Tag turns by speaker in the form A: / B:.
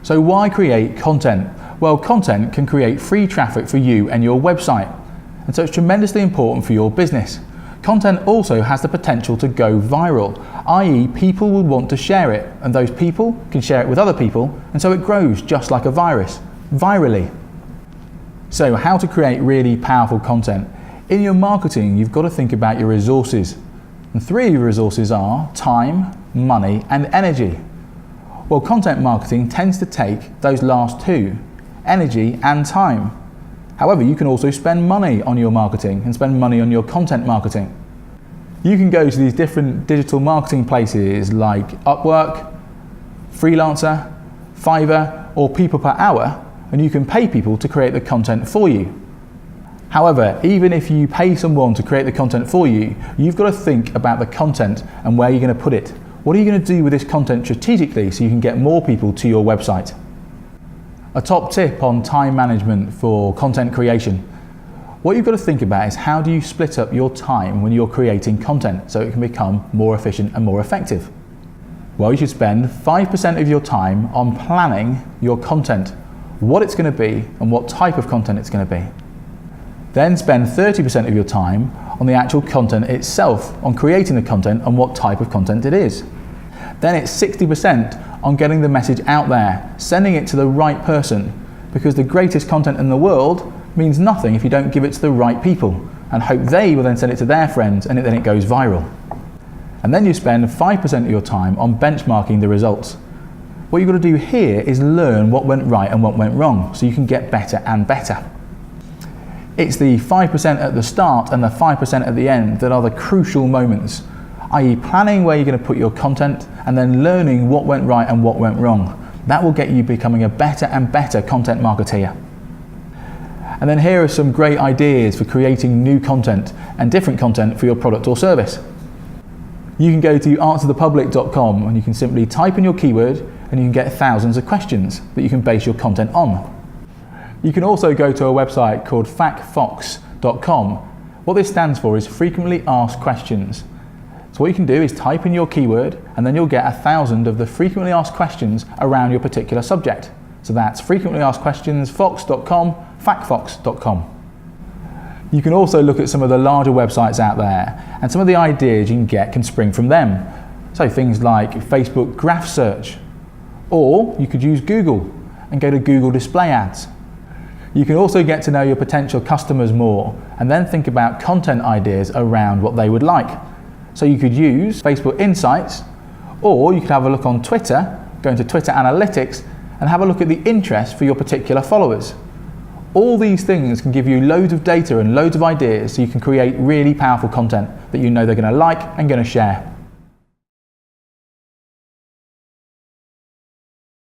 A: So why create content? Well, content can create free traffic for you and your website, and so it's tremendously important for your business. Content also has the potential to go viral, i.e. people will want to share it, and those people can share it with other people, and so it grows just like a virus, virally. So how to create really powerful content? In your marketing, you've got to think about your resources. And three of your resources are time, money, and energy. Well, content marketing tends to take those last two, energy and time. However, you can also spend money on your marketing and spend money on your content marketing. You can go to these different digital marketing places like Upwork, Freelancer, Fiverr, or People Per Hour, and you can pay people to create the content for you. However, even if you pay someone to create the content for you, you've got to think about the content and where you're going to put it. What are you going to do with this content strategically so you can get more people to your website? A top tip on time management for content creation. What you've got to think about is how do you split up your time when you're creating content so it can become more efficient and more effective? Well, you should spend 5% of your time on planning your content, what it's going to be and what type of content it's going to be. Then spend 30% of your time on the actual content itself, on creating the content and what type of content it is. Then it's 60% on getting the message out there, sending it to the right person, because the greatest content in the world means nothing if you don't give it to the right people and hope they will then send it to their friends and then it goes viral. And then you spend 5% of your time on benchmarking the results. What you've got to do here is learn what went right and what went wrong so you can get better and better. It's the 5% at the start and the 5% at the end that are the crucial moments, i.e. planning where you're going to put your content and then learning what went right and what went wrong. That will get you becoming a better and better content marketeer. And then here are some great ideas for creating new content and different content for your product or service. You can go to answerthepublic.com and you can simply type in your keyword and you can get thousands of questions that you can base your content on. You can also go to a website called factfox.com. What this stands for is frequently asked questions. So what you can do is type in your keyword and then you'll get 1,000 of the frequently asked questions around your particular subject. So that's frequently asked questions, fox.com, factfox.com. You can also look at some of the larger websites out there and some of the ideas you can get can spring from them. So things like Facebook graph search, or you could use Google and go to Google display ads. You can also get to know your potential customers more and then think about content ideas around what they would like. So you could use Facebook Insights, or you could have a look on Twitter, go into Twitter Analytics and have a look at the interest for your particular followers. All these things can give you loads of data and loads of ideas so you can create really powerful content that you know they're going to like and going to share.